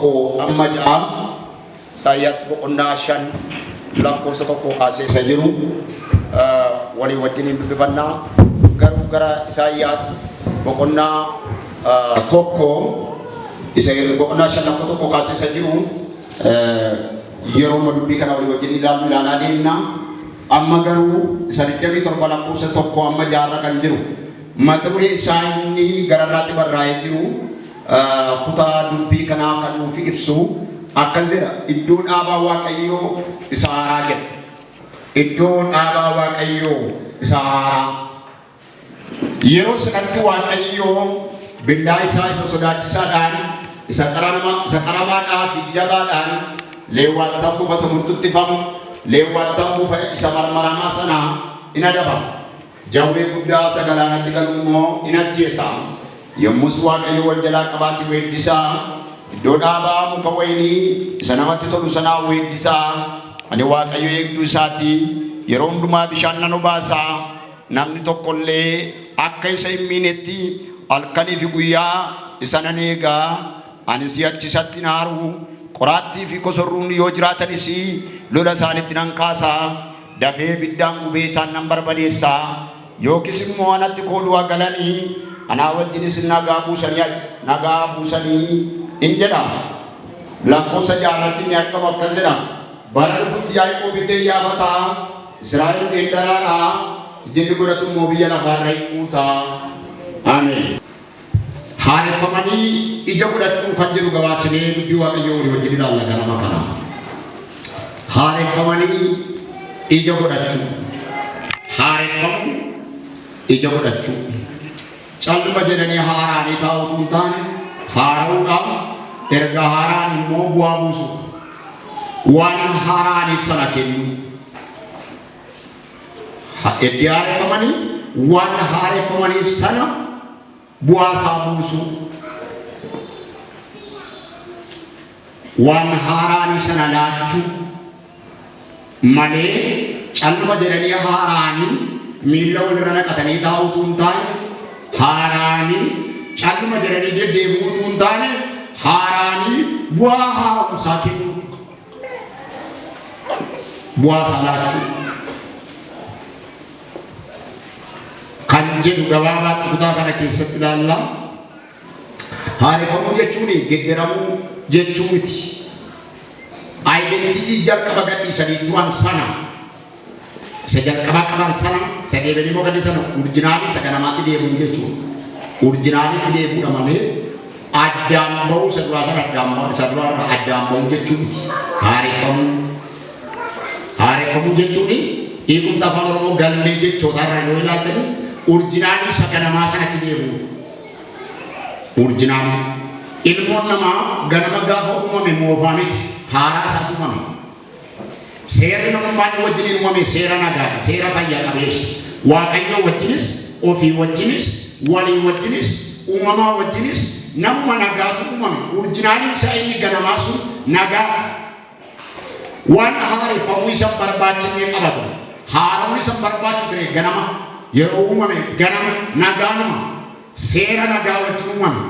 amma ja'a Isaayyaas boqonnaa 5 lakkoofsa 1 kaasee isa jiru walii wajjin hin dubbannaa garuu gara Isaayyaas boqonnaa 1 isa boqonnaa 5 lakkoofsa 1 kaasee isa jiru yeroo madubbii kana walii wajjin ilaalaa deemna amma garuu isa 27 lakkoofsa 1 amma jaarra kan jiru mata duree isaa inni gararraatti barraa'ee jiru kutaa dubbii kanaa kan nuuf ibsu akkas jedha iddoo dhaabaa waaqayyoo isa haaraa jedha iddoo dhaabaa waaqayyoo isa haaraa yeroo sanatti waaqayyoo billaa isaa isa sodaachisaadhaan isa qaramaadhaa fi jabaadhaan leewwattan bufa samurtuttifamu leewwattan bufa isa marmaramaa sanaa in adaba jawwee guddaa isa galaanatti galu immoo in ajjeesa yommus waaqayyo wal jalaa qabaati weeddisaa iddoo dhaabaa muka waynii isa namatti tolu sanaa weeddisaa ani waaqayyo eegduu isaati yeroo hundumaa bishaan nan obaasaa namni tokkollee akka isa hin miinetti halkanii fi guyyaa isa nan eegaa ani si'achi isatti naaru qoraattii fi kosorruun yoo jiraatanis lola isaanitti nan kaasaa dafee biddaan gubee isaan nan barbadeessaa yookis immoo anatti kooluu galanii anaa wajjinis nagaa buusanii in jedha lakkoofsa jaarratti ni argamu akkas jedha bara dhufutti Yaaqoob iddee yaafataa Israa'el geeddaraadhaa ijinni godhatu immoo biyya lafaarra hin guutaa ameen. Haareffamanii ija godhachuu kan jedhu gabaabsinee dubbii waaqayyoo walii wajjin ilaalla ganama kana. Haareffamanii ija godhachuu haareffamu ija godhachuu calluma jedhanii haaraanii taa'utu hin taane haara'uudhaan erga haaraan immoo bu'aa buusu waan haaraaniif sana kennu itti haareffamanii waan haareffamaniif sana bu'aa isaa buusu waan haaraaniif sana laachuu malee calluma jedhanii haaraanii miilla walirra naqatanii taa'utu hin taane haaraanii calluma jedhanii deddeebi'uutu hin taane haaraanii bu'aa haaromsaa kennu bu'aa isaa laachuu kan jedhu gabaabaatti kutaa kana keessatti ilaalla. Haareffamuu jechuun gedderamuu jechuu miti. Identitii jalqaba gadhiisanii turan sana isa jalqaba qaban sana isa deebiin immoo gaddi sana urjinaalii isa ganamaatti deebi'u jechuudha. Urjinaalitti deebi'uudha malee addaan ba'uu isa duraa sana isa duraa addaan ba'uu jechuu miti. Haareffamuu jechuun hiikumta afaan Oromoo galmee jechootarraa yoo ilaaltan urjinaalii isa ganamaa sanatti deebi'u. Urjinaalii ilmoon namaa ganama gaafa uumame moofaa miti haaraa isaatu uumame. Seerri namummaan wajjin uumame seera nagaadha seera fayyaa qabeessa waaqayyoo wajjinis ofii wajjinis walii wajjinis uumamaa wajjinis namuma nagaatu uumame urjinaalii isaa inni ganamaa sun nagaa waan haareffamuu isa barbaachisne qabatu haaramuu isa barbaachu ture ganama yeroo uumame ganama nagaanuma seera nagaa wajjin uumame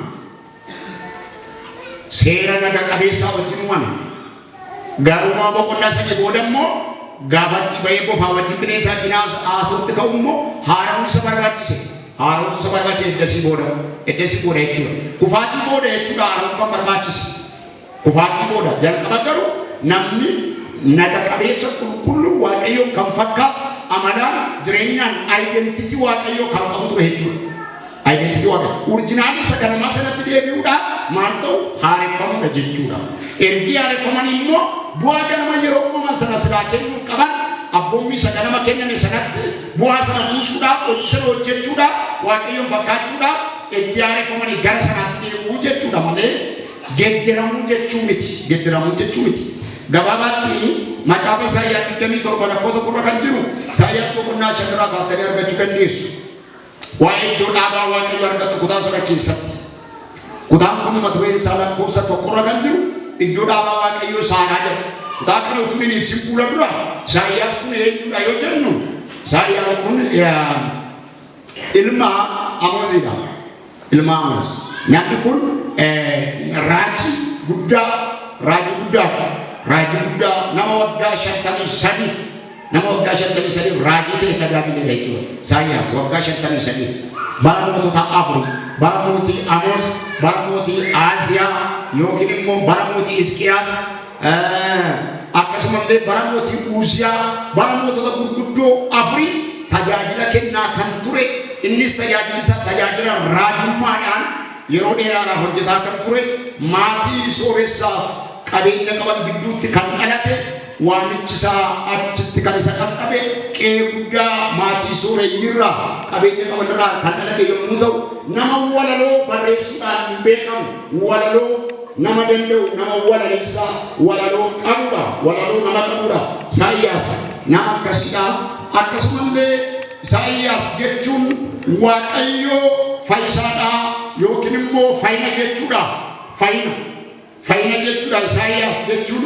seera nagaa qabeessaa wajjin uumame garuma boqonnaa sadii booda immoo gaafachii bahee bofaa wajjin bineensaa haasawutti ka'u immoo haaromuu isa barbaachise haaromuu isa barbaachise eddasii booda jechuudha kufaatii booda jechuudha haaromuu kan barbaachise kufaatii booda jalqaba garuu namni naga qabeessa qulqulluu waaqayyoo kan fakkaatu amalaan jireenyaan identitii waaqayyoo kan qabu ture jechuudha. Identitii waaqayyoo urjinaalii isa ganamaa sanatti deebi'uudhaan maal ta'u haareffamuudha jechuudha. Ergi haareffaman immoo bu'aa ganama yeroo uumaman sana silaa kennuuf qaban abboommii isa ganama kenname sanatti bu'aa sana buusuudhaaf hojii sana hojjechuudhaaf waaqayyoon fakkaachuudhaaf ergi haareffamanii gara sanaatti deebi'uu jechuudha malee gedderamuu jechuu miti. Gabaabaatti macaafa Isaayyaas 27 lakkoofsa 1 kan jiru Isaayyaas boqonnaa 5 irraa kaaftanii argachuu dandeessu. Waa'ee iddoo dhaabaa waaqayyoo argattu kutaa sana keessatti. Kutaan kun mata dureen isaa lakkoofsa 1 irra kan jiru iddoo dhaabaa waaqayyoo saaraa jedha. Kutaa kana utuu hin ibsin fuula dura Isaayyaas kun eenyudha yoo jennu Isaayyaas kun ilma Amoozidha. Ilma Amoos. Namni kun raajii guddaa nama waggaa 53 nama waggaa 53 raajii ta'e tajaajila jechuudha. Isaayyaas waggaa 53 bara mootota afur bara mootii Amoos bara mootii Aaziyaa yookiin immoo bara mootii Hisqiyaas akkasumallee bara mootii Uziyaa bara mootota gurguddoo afurii tajaajila kennaa kan ture. Innis tajaajila raajummaadhaan yeroo dheeraadhaaf hojjetaa kan ture maatii sooressaaf qabeenya qaban gidduutti kan dhalate waamichi isaa achitti kan isa qaqqabe qe'ee guddaa maatii sooreyyirraa qabeenya qaban irraa kan dhalate yommuu ta'u nama walaloo barreessuudhaan beekamu walaloo nama danda'u nama walaleessaa walaloo qabudha walaloo nama qabudha. Isaayyaas nama akkasiidha. Akkasumallee Isaayyaas jechuun Waaqayyo fayyisaadha yookiin immoo fayyina jechuudha. Fayyina jechuudha. Isaayyaas jechuun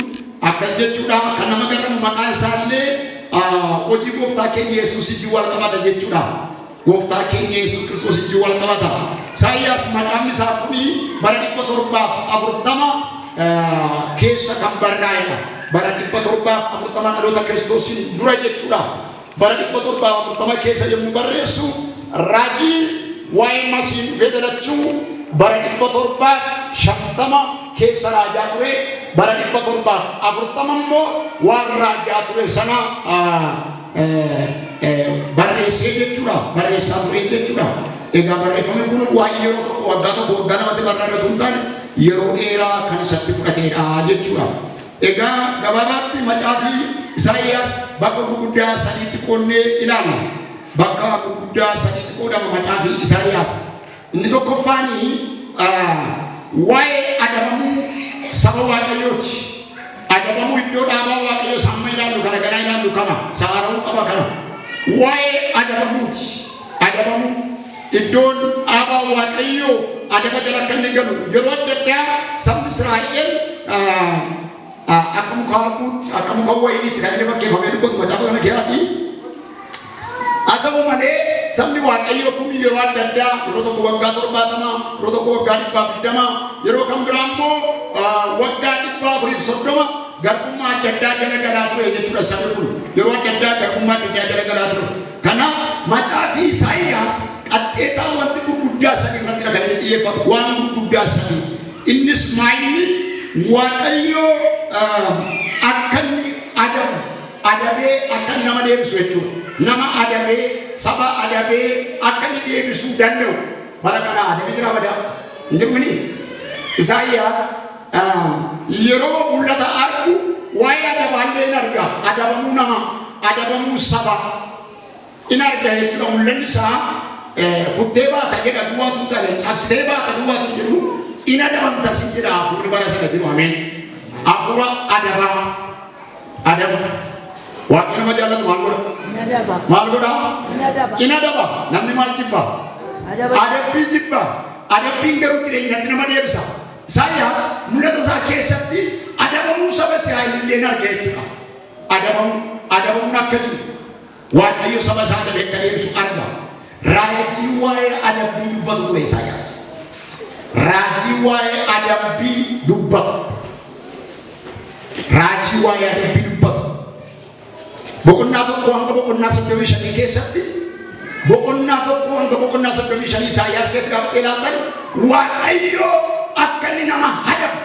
akka jechuudha kan nama gargaaru maqaan isaallee hojii gooftaa keenya Yesuus ijji wal qabata jechuudha. Gooftaa keenya Yesuus Kiristoos ijji wal qabata. Isaayyaas maqaan isaa kuni bara 740 keessa kan barraa'edha. Bara 740 dhaloota Kiristoosiin dura jechuudha. Bara 740 keessa yommuu barreessu raajii waa'ee Masiih fedalachuu bara 750 keessa raajaa ture. Bara 740 immoo waan raajaa ture sana barreessee jechuudha. Barreessaa ture jechuudha. Egaa barreeffamni kun waa'ee yeroo tokko waggaa namatti barreeffatu hin taane yeroo dheeraa kan isatti fudhatedha jechuudha. Egaa gabaabaatti macaafa Isaayyaas bakka gurguddaa sadiitti qoonnee ilaalla. Bakka gurguddaa sadiitti qoodama macaafa Isaayyaas. Inni tokkoffaanii waa'ee adabamuu saba Waaqayyooti. Adabamuu iddoo dhaabaa Waaqayyoo samma ilaallu kana ganaa ilaallu kana saaramuu qaba kana. Waa'ee adabamuuti. Adabamuu iddoon dhaabaa Waaqayyoo adaba jala kan inni galu yeroo adda addaa sabni Israa'el akamu kau ini tidak ada pakai pemain buat macam mana kira-kira atau mana sambil Waaqayyo kumi yeroan dada roto ko wagga torbatama roto ko wagga dibba bidama yero kam grammo wagga dibba buri sodoma garkuma dada jana galatu ya sudah sabul yeroan dada garkuma dada jana galatu karena macaafi Isaayyaas ateta wanti gurguddaa sadi irratti kan inni xiyyeeffatu waan gurguddaa sadi innis maayini Waaqayyo akkanni adabee akkan nama deebisu jechuudha. Nama adabee saba adabee akkanni deebisuu danda'u bara kana adabee jira badaa hin jirmini. Isaayyaas yeroo mul'ata argu waa'ee adabaallee in arga. Adabamuu nama adabamuu saba in arga jechuudha. Mul'anni isaa kuttee baata jedha duwwaatu taane cabsitee baata duwwaatu jedhu in adabamta sin jedha hafuurri bara sana jiru ameen. Hafuura adaba Waaqayyo nama jaallatu maal godha? In adaba. Namni maal jibba? Adabbii jibba. Adabbiin garuu jireenyatti nama deebisa. Isaayyaas mul'ata isaa keessatti adabamuu saba Israa'el illee in arga jechuudha. Adabamuun akka jiru Waaqayyo saba isaa adabee akka deebisu arga. Raajii waa'ee adabbii dubbatu ture Isaayyaas. Raajii waa'ee adabbii dubbatu. Raajii waa'ee adabbii dubbatu. Boqonnaa tokko hanga boqonnaa 35 keessatti boqonnaa tokko hanga boqonnaa 35 Isaayyaas keessatti ilaaltan Waaqayyo akka inni nama adabu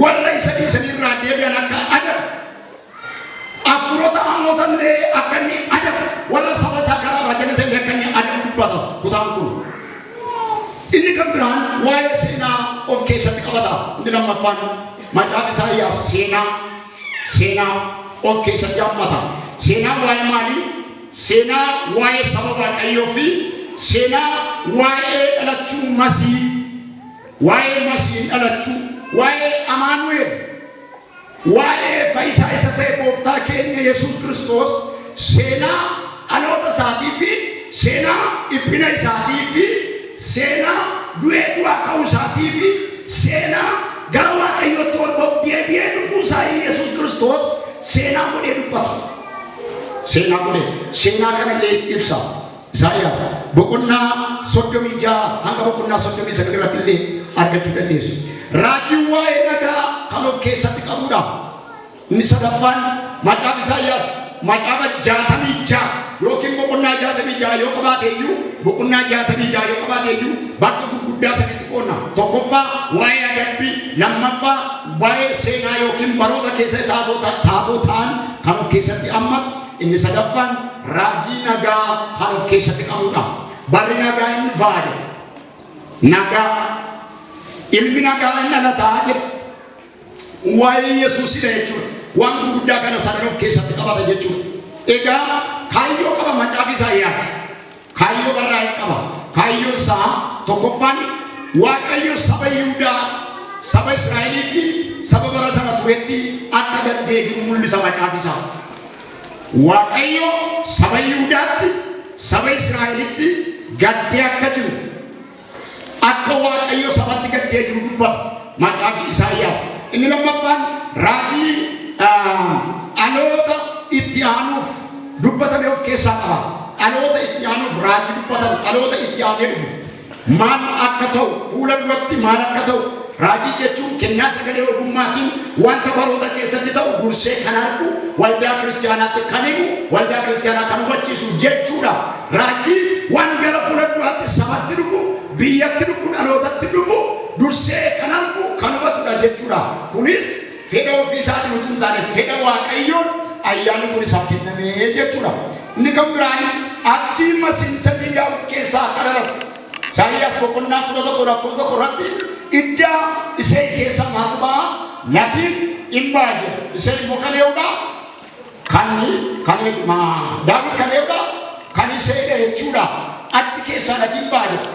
warra isa irraa deebi'an akka adabu hafuurota hamootallee akka inni adabu warra saba isaa karaa raajana isaa akka inni adabu dubbata kutaan kun. Inni kan biraan waa'ee seenaa of keessatti qabata. Inni lammaffaan macaafa Isaayyaas seenaa of keessatti hammata. Seenaa waa'ee maalii? Seenaa waa'ee saba Waaqayyoo fi seenaa waa'ee dhalachuu Masiih. Waa'ee Masiih dhalachuu, waa'ee Amaanu'eel, waa'ee fayyisaa isa ta'e gooftaa keenya Yesuus Kiristoos seenaa dhaloota isaatii fi seenaa dhiphina isaatii fi seenaa du'ee du'aa ka'uu isaatii fi seenaa gara Waaqayyootti ol ba'u deebi'ee dhufuu isaa Yesuus Kiristoos seenaa godhee dubbata. Seenaa kana illee ibsa. Isaayyaas boqonnaa 36 hanga boqonnaa 39 irratti illee argachuu dandeessu. Raajii waa'ee nagaa kan of keessatti qabudha. Inni sadaffaan macaafa Isaayyaas macaafa 66 yookiin boqonnaa 66 yoo qabaate iyyuu boqonnaa 66 yoo qabaate iyyuu bakka gurguddaa sadiitti qoonna. Tokkoffaa waa'ee adabbii, lammaffaa waa'ee seenaa yookiin baroota keessa taatoo ta'an kan of keessatti hammatu. Inni sadaffaan raajii nagaa kan of keessatti qabudha. Barri nagaa inni faade nagaa ilmi nagaa inni dhalataa jedha. Waa'ee Yesuusidha jechuudha. Waan gurguddaa kana sadan of keessatti qabata jechuudha. Egaa kaayyoo qaba macaafa Isaayyaas. Kaayyoo barraa'e qaba. Kaayyoo isaa tokkoffaan Waaqayyo saba Yihuudaa, saba Israa'elii fi saba bara sana turetti akka gaddeebi'u mul'isa macaafa isaa. Waaqayyo saba Yihuudaatti, saba Israa'elitti gaddee akka jiru, akka Waaqayyo sabatti gaddee jiru dubbata macaafa Isaayyaas. Inni lammaffaan raajii dhaloota itti aanuuf dubbatame of keessaa qaba. Dhaloota itti aanuuf raajii dubbatame, dhaloota itti aanee dhufu maal akka ta'u, fuula duratti maal akka ta'u. Raajii jechuun kennaa sagalee ogummaatiin wanta baroota keessatti ta'u dursee kan argu, waldaa kiristaanaatti kan himu, waldaa kiristaanaa kan hubachiisu jechuudha. Raajii waan gara fuula duraatti sabatti dhufu, biyyatti dhufu, dhalootatti dhufu dursee kan argu, kan hubatudha jechuudha. Kunis fedha ofii isaatiin utuu hin taane fedha Waaqayyoon ayyaanni kun isaaf kennamee jechuudha. Inni kan biraan abdii masiinsa Daawit keessaa kan argamu. Isaayyaas boqonnaa 11 irratti idda ishee keessa maaltu ba'a? Latiin hin ba'a jedha. Isheen immoo kan eewudha. Daawit kan eewudha. Kan isheedha jechuudha. Achi keessaa latiin ba'a jedha.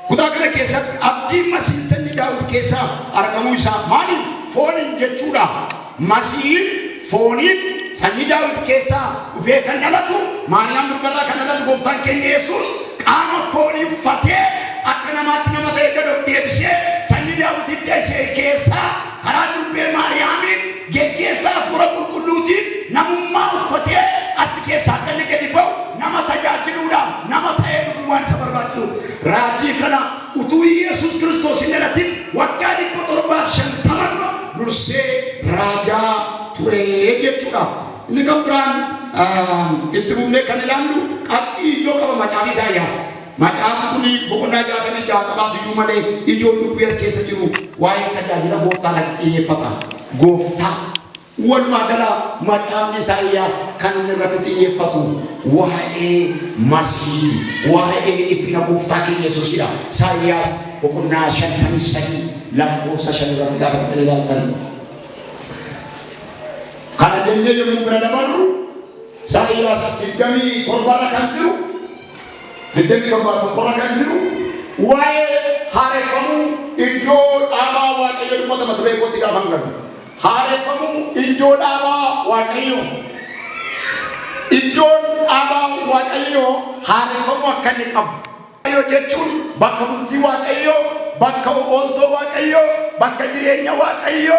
Kutaa kana keessatti abdiin masiinsa Daawit keessaa argamuu isaa maaliin? Fooniin jechuudha. Masiin fooniin sanyii Daawit keessaa dhufee kan dhalatu, Maariyaam durbarraa kan dhalatu gooftaan keenya Yesuus qaama foonii uffatee akka namaatti nama ta'e gad of deebisee sanyii Daawit hidda ishee keessaa karaa durbee Maariyaamiin geggeessaa hafuura qulqulluutiin namummaa uffatee achi keessaa akka inni gadi ba'u nama tajaajiluudhaaf nama ta'ee dhufu waan isa barbaachisu. Raajii kana utuu Yesuus Kiristoos hin dhalatin waggaa 750 dursee raajaa ture jechuudha. Inni kan biraan itti buufnee kan ilaallu qabxii ijoo qaba macaafa Isaayyaas. Macaafa kun boqonnaa 66 qabaatu iyyuu malee ijoon dubbii as keessa jiru waa'ee tajaajila gooftaan xiyyeeffata. Gooftaa walumaa gala macaafni Isaayyaas kan inni irratti xiyyeeffatu waa'ee Masiihii, waa'ee dhiphina gooftaa keenya Yesuusidha. Isaayyaas boqonnaa 53 lakkoofsa 5 irratti gaafa ilaaltan. Kana jennee yommuu bira dabarru Isaayyaas 27 kan jiru, 27 kan jiru waa'ee haareffamuu iddoo dhaabaa Waaqayyo dubbata mata duree kootti gaafa galu. Haareffamuu iddoo dhaabaa Waaqayyo. Iddoon dhaabaa Waaqayyo haareffamuu akka inni qabu. Waaqayyo jechuun bakka bultii Waaqayyo, bakka ooltoo Waaqayyo, bakka jireenya Waaqayyo,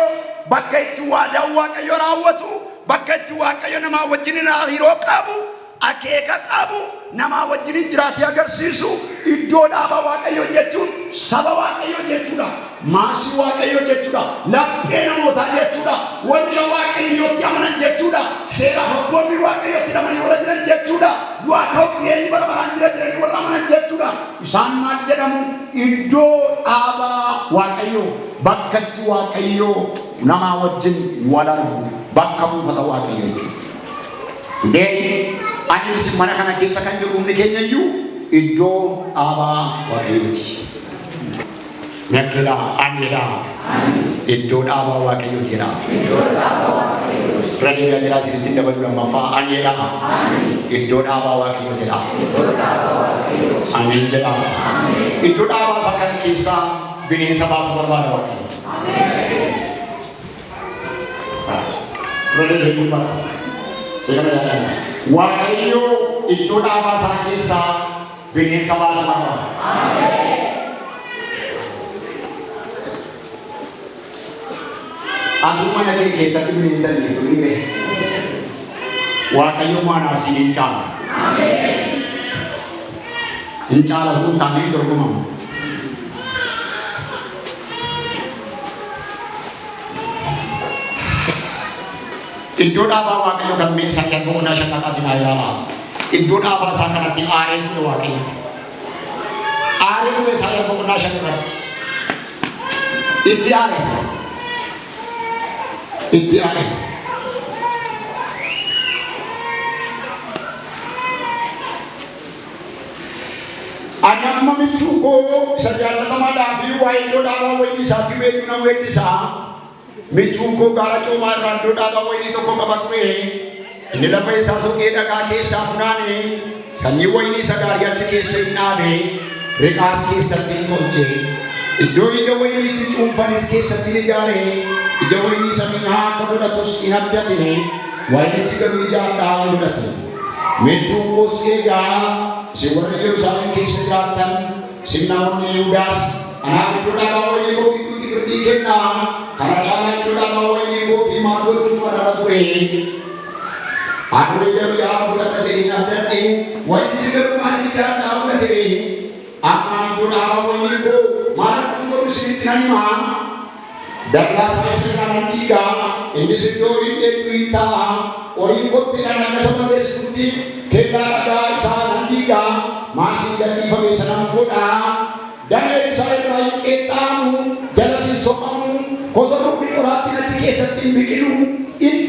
bakka itti waadaan Waaqayyo raawwatu, bakka itti Waaqayyo namaa wajjin hariiroo qabu, akeeka qabu, namaa wajjin jiraatee agarsiisu. Iddoo dhaabaa Waaqayyo jechuun saba Waaqayyo jechuudha. Maasii Waaqayyo jechuudha. Laphee namootaa jechuudha. Warra Waaqayyootti amanan jechuudha. Seera abboonni Waaqayyootti amananii warra jiran jechuudha. Du'aa ta'utti eenyu bara baraan jiranii warra amanan jechuudha. Isaan maal jedhamu? Iddoo dhaabaa Waaqayyo. Bakka itti Waaqayyo namaa wajjin wal argu, bakka buufata Waaqayyo jechuudha. Today anis mana kana keessa kan jiru humni keenya iyyuu iddoo dhaabaa Waaqayyooti. Mekkira anidha. Iddoo dhaabaa Waaqayyootidha. Rani gajara sirriitti dabalu lammaffaa anidha. Iddoo dhaabaa Waaqayyootidha. Amiin jedha. Iddoo dhaabaa isaa kana keessaa bineensa baasa barbaada Waaqayyo. Rani gajara Waaqayyo iddoo dhaabaa isaa keessaa bineensa baasa barbaada. Aku mana dia kisah tu binasa ni tu ni. Waaqayyo mana sini cang. Amin. Incaala kun taanee dorgomamu. Iddoo dhaabaa Waaqayyo kan mee isa kan boqonnaa shanaffaatiin haa ilaalaa. Iddoo dhaabaa isaa kanatti aaree ture Waaqayyo. Aaree ture isaa kan boqonnaa shanirratti. Itti aaree. Itti aaree. Ani amma michuu koo isa jaallatamaadhaa fi waa'ee iddoo dhaabaa wayii isaatti beekuna weeddisaa. Michuun koo gaara coomaa irraa iddoo dhaabaa wayii tokko qaba ture. Inni lafa isaa soqee dhagaa keessaa funaane sanyii wayii isa gaarii achi keessa hin dhaabe riqaas keessatti hin tolche. Iddoo ija wayii itti cuunfanis keessatti hin ijaare ija wayii isa minaa akka godhatus hin abdatine wayinichi garuu ija addaa hin godhate. Michuun koos eegaa isin warra Yerusaalem keessa jiraattan isin namoonni Yihudaas anaaf iddoo dhaabaa wayii koo gidduutti firdii kennaa. Karena jalan itu dah bawa ini kopi malu cuma ada tuh. Aku jadi apa buat terjadi nanti. Wajib juga rumah ini jangan apa terjadi. Apa itu dah bawa ini ko malah kumpul sini nani mah. Dan rasa sekarang tiga ini sejauh ini kita. Orang ikut tidak ada sama seperti kita ada sana tiga masih jadi pemisahan muda. Dan dari saya baik ketamu jelasin sokamu. Kosong rupi orang tidak cikesat in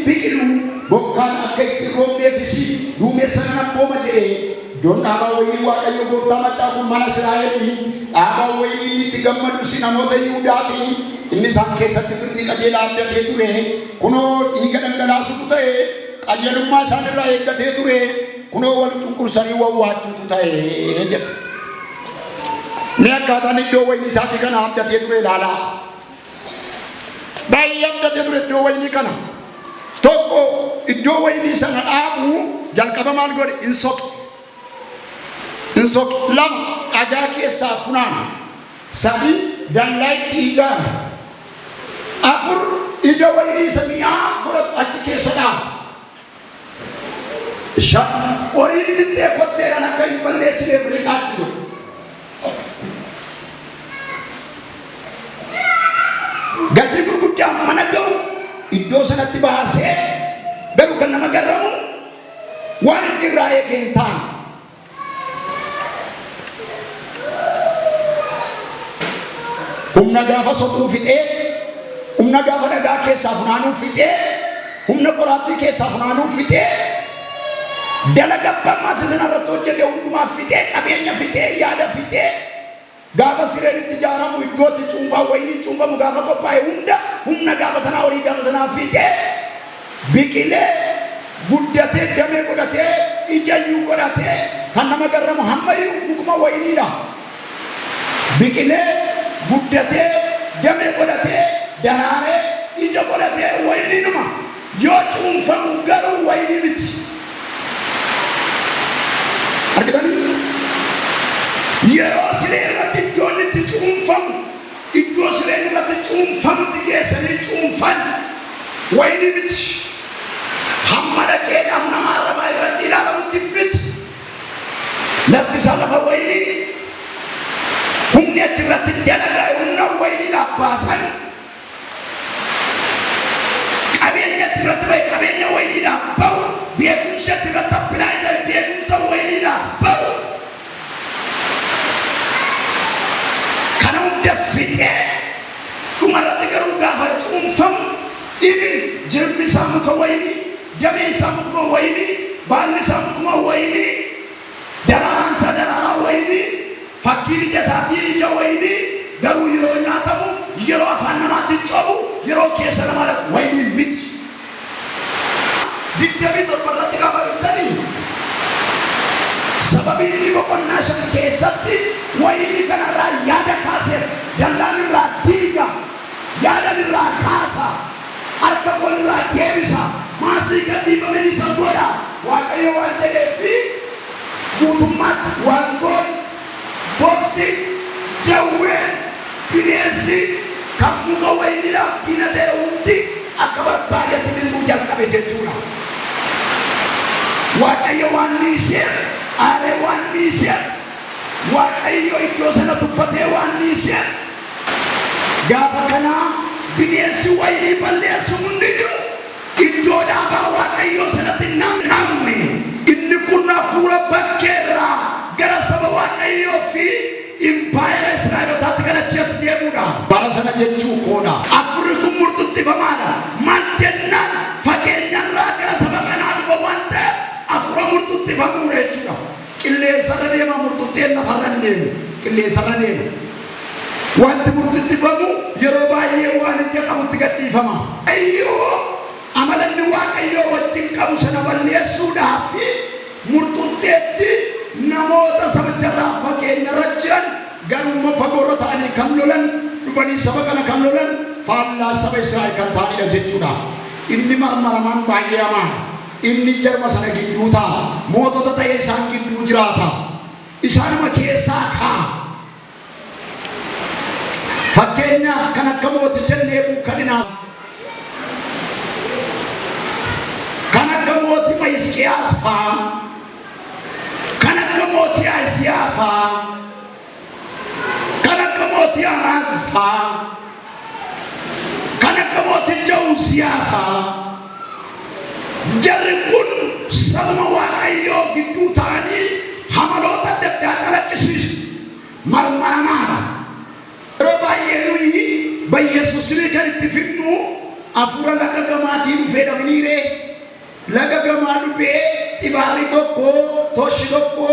bikilu bukan akai tirong devisi dume sana poma jere don aba wali wa kayo gofta macha ko mana sirayani aba wali ni tigamadu sinamota yudati inni sanke satifirni kajela abdate ture kuno higadangala sututae kajelumma sanira eggate ture kuno wal tunkursani wa watu tutae je me akata ni do wali sati kana abdate ture lala bayam date ture do wali kana toko do wali sana abu jalkaba mal gori insok lam agaki safunan sabi dan lain ijar afur ida wali samia burat acike sada shat orin dite kotte ana kai balle sire berikat gati gurgudda managaw iddo sanatti bahase beru kan nama garamu wan diraye gentan umna gafa sotu fite umna gafa daga ke safnanu fite umna qorati ke safnanu fite dalaga masisna rato jede unduma fite kabenya fite yada fite gafa sireni tijara mu idoti chumba waini chumba mu gafa ko pai umna gafa sana ori gafa sana fite bikile guddate dame godate ijayu godate kanama garra muhammad hukuma waini da bikile guddate dame godate darare ija godate waini numa yo chumfa garu waini biti argadani yero silera tijoni tijumfa iddo silera tijumfa tijesani chumfan waini biti hamada keda namara bayra dilala mutibit lafti salama waini humne tirat jalaga unna waini la pasan kabenya tirat bay kabenya waini la baw biya sa tirat apnai da biya sa waini la baw kana undafite umara tegaru gafa chumfam ini jirmi samu kawaini jami samukuma waini bani samukuma waini dararan sadara waini fakiri jasati ja waini garu yiro nyatamu yiro afanna mati chobu yiro kesana mala waini mit diktabi to parati ka bartani sababi ni ko nashan kesati waini kana ra yada kase dalani ra tiga yada ni ra kasa arka pol ra kemisa masih kati pemeni saboda wakayo wante defi gutumat wanggon bosti jawe pinesi kamu kawaini la kina de undi akabar baga tidin bujal kabe jejuna wakayo wanise are wanise waaqayyo iddoo sana tuffatee waan dhiiseef gaafa kanaa bineensi wayinii balleessu hundiyyuu iddoo dhaabaa waaqayyo sanatti namni inni kun hafuura bakkeerraa gara saba waaqayyoo fi impaayera Israa'elootaatti kan achiis deemuudha. Bara sana jechuu koodha. Afurri kun murtuutifamaadha. Maal jennaan fageenyarraa gara saba kanaa dhufa waan ta'eef afura murtuutifamuudha jechuudha. Qilleensarra deema murtuuteen lafarra deemu. Qilleensarra deema. Wanti murtuutifamu yeroo baay'ee waan ija qabutti gadhiifama. Ayyoo amalanni waaqayyoo wajjin qabu sana balleessuudhaaf murtuuteetti namoota sabicharraa fageenyarra jiran garuma fagoorra ta'anii kan lolan dhufanii saba kana kan lolan faallaa saba Israa'el kan ta'anidha jechuudha. Inni marmaramaan baay'ee hamaa. Inni jarma sana gidduu ta'a. Mootota ta'ee isaan gidduu jiraata. Isaanuma keessaa ka'a. Fakkeenyaaf kan akka mooticha Nebukadnezar kan akka mootii Hisqiyaas fa'a. Kan akka mootii Asiyaa fa'a. Kan akka mootii Amaaz fa'a. Kan akka mooticha Uziyaa fa'a. Jarri kun sabuma waaqayyoo gidduu ta'anii hamaloota adda addaa calaqqisiisu. Marmaramaadha. Yeroo baay'ee nuyi Yesuusni kan itti fidnu hafuura laga gamaatii dhufee dhabniiree laga gamaa dhufee xibaarri tokko toshi tokko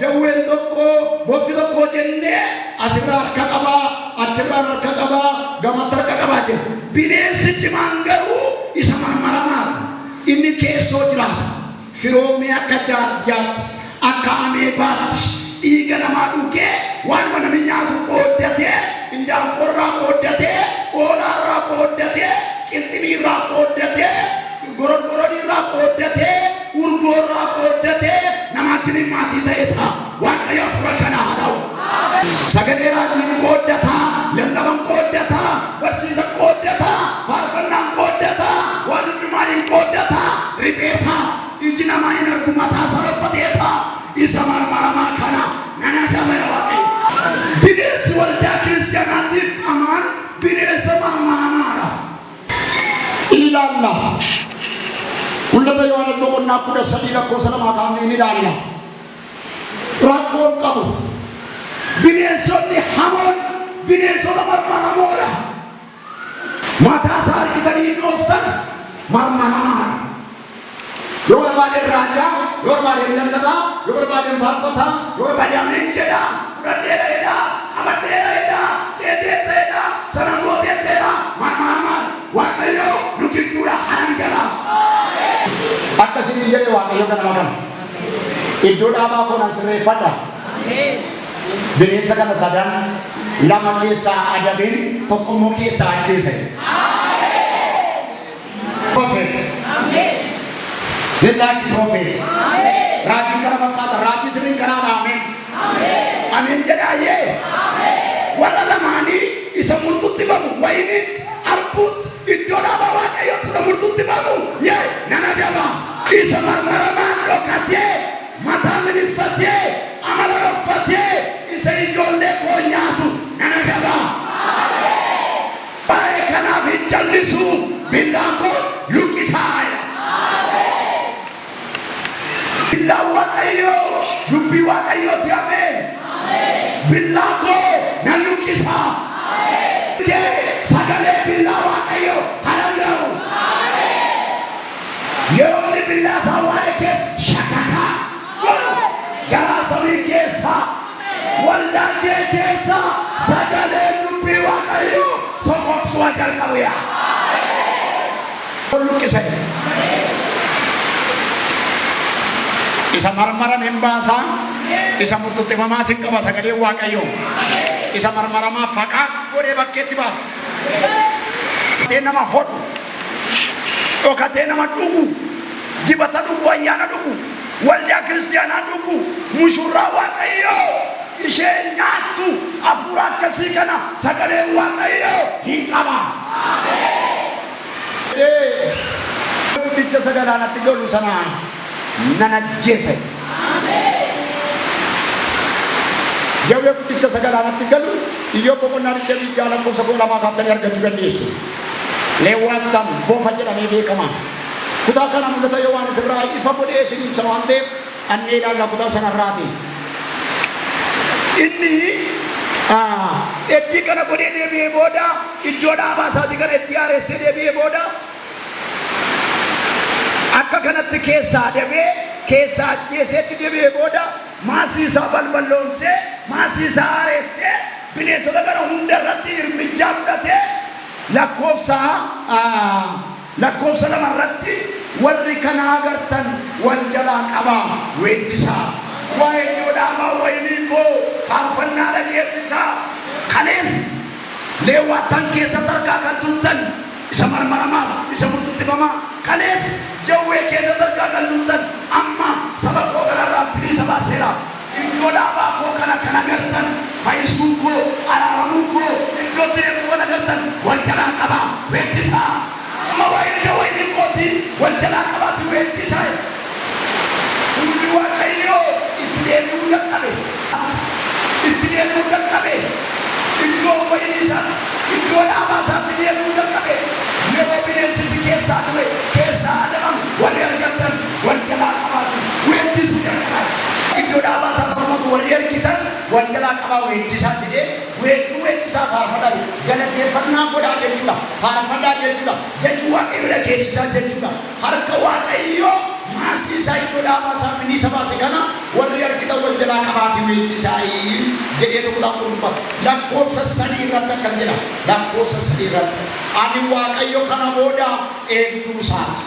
jawween tokko bofti tokko jennee asirraa harka qabaa achirraan harka qabaa gamatti harka qabaa jenna. Bineensi cimaan garuu isa marmaramaadha. Inni keessoo jiraata. Firoomee akka jaardiyaatti akka ameebaatti dhiiga namaa dhugee waan namni nyaatu qooddatee indaanqoorraa qooddatee oolaarraa qooddatee qilximiirraa qooddatee gororgoroniirraa qooddatee urgoorraa qooddatee namaatiin maatii ta'e ta'a. Waaqayyo hafuura kana haa ta'u. Sagalee raajiin qooddataa, lallaban qooddataa, barsiisa qooddataa, faarfannaan qooddataa, waan hundumaa hin qooddataa, ripheetaa, iji namaa hin argu mataa sararfateetaa. Isa marmaramaa kana nana dabala waaqayyo. Bineensi waldaa kiristaanaatiif amaan bineensa marmaramaadha. Ilaalla. Mul'ata Yohaannis boqonnaa 13:2 ni ilaalla. Rakkoon qabu. Bineensonni hamoon bineensota marmaramoodha. Mataa isaa harkitanii hin oofsan marmaramaadha. Yoo barbaadeen raajaa, yoo barbaadeen lallabaa, yoo barbaadeen faarfataa, yoo barbaadeen ameen jedhaa, fudhadheera jedhaa, qabadheera jedhaa, ceeteetteedha, sana gooteetteedha, marmaramaan waaqayyo nu gidduudha hangalaaf. Akkasiin jedhee waaqayyo kana makama. Iddoo dhaabaa kun sirreeffadha. Bineensa kana sadan lama keessaa adabeen tokkommoo keessaa ajjeese. Prophet. Like prophet. Raji kana fakkaata. Raji sirriin kanaadha. Ameen. Ameen jedhaa yee. Warra lamaanii isa murtuutti bamu wayinitti harbuutti iddoo dhaabaa waaqayyootti isa murtuutti bamu yee nana daba. Isa marmaramaan dhokatee mataa miniffatee amala dhoffatee isa ijoollee koo nyaatu nana daba. Baay'ee kanaaf hin jallisu billaan koo luqqisaa. Bilaa waaqayyo dubbii waaqayyooti. Ameen. Bilaa koo nan luqqisa. Sagalee bilaa waaqayyo halala'u. Yeroo inni bilaa isaa waa'ee kee shakaka garaa samii keessa waldaa kee keessa sagalee dubbii waaqayyo soqoqsuu jalqabu yaa. Luqqisa. Isa marmarame baasa, isa murtuutifamaa sin qaba sagalee waaqayyo. Isa marmaramaa faqaa godhee bakkeetti baasa. Dhokatee nama hodhu, dhokatee nama dhugu, dibata dhugu, ayyaana dhugu, waldaa kiristaanaa dhugu, mushurraa waaqayyo ishee nyaattu hafuura akkasii kana sagalee waaqayyo hin qaba. Guddicha sagalaanatti galu sanaa nana jese. jawwee guddicha sagalaanatti galu iyyoo boqonnaa 26 lakkoofsa 2 kaaftanii argachuu dandeessu. Leewwaattaan bofa jedhamee beekama. Kutaa kana mul'ata Yohaanis irraa ifa godhee isin ibsa waan ta'eef annee ilaalla kutaa sanarraati. Inni eddii kana godhee deebi'ee booda iddoo dhaabaa isaatii kana eddii haaressee deebi'ee booda akka kanatti keessaa dabee keessaa ajjeeseetti deebi'ee booda maasii isaa balballoomsee maasii isaa haaressee bineensota kana hunda irratti hirmichaa fudhatee lakkoofsa 2 irratti warri kana agartan wal jalaa qabaa weeddisaa waa'ee iddoo dhaabaa wayinii koo faarfannaa dhageessisaa kanees Leewwaattaan keessatti argaa kan turtan isa marmaramaa isa murtuttifamaa kanees jawwee keessatti argaa kan turtan amma saba koo kanarraa bilisa baaseera. Iddoo dhaabaa koo kana kan agartan fayyisuu koo araaramuu koo iddootti deemuu kan agartan wal jalaa qabaa weeddisaa amma waa'ee iddoo wayinii kooti wal jalaa qabaati weeddisaa. Fuulli Waaqayyoo itti deebi'uu jalqabe iddoo wayinii isaa iddoo dhaabaa isaatti deebi'uu jalqabe yeroo bineensichi keessaa du'e keessaa adaman warri argatan wal jalaa qabaatu weeddisuu jalqabe. Iddoo dhaabaa isaa formatu warri argitan wal jalaa qabaa weeddisaa jedhee weeddisaa faarfadhaa galateeffannaa godhaa jechuudha. Faarfadhaa jechuudha. Jechuu Waaqayyoo dhageessisaa jechuudha. Harka Waaqayyoo maasii isaa iddoo dhaabaa isaa bineensa baase kana warri argitan wal jalaa qabaati weeddisaa jedhee tokkodhaan dubbata. Lakkoofsa 3 irratti akkan jedha. Lakkoofsa 3 irratti ani Waaqayyo kana booda eegduu isaati.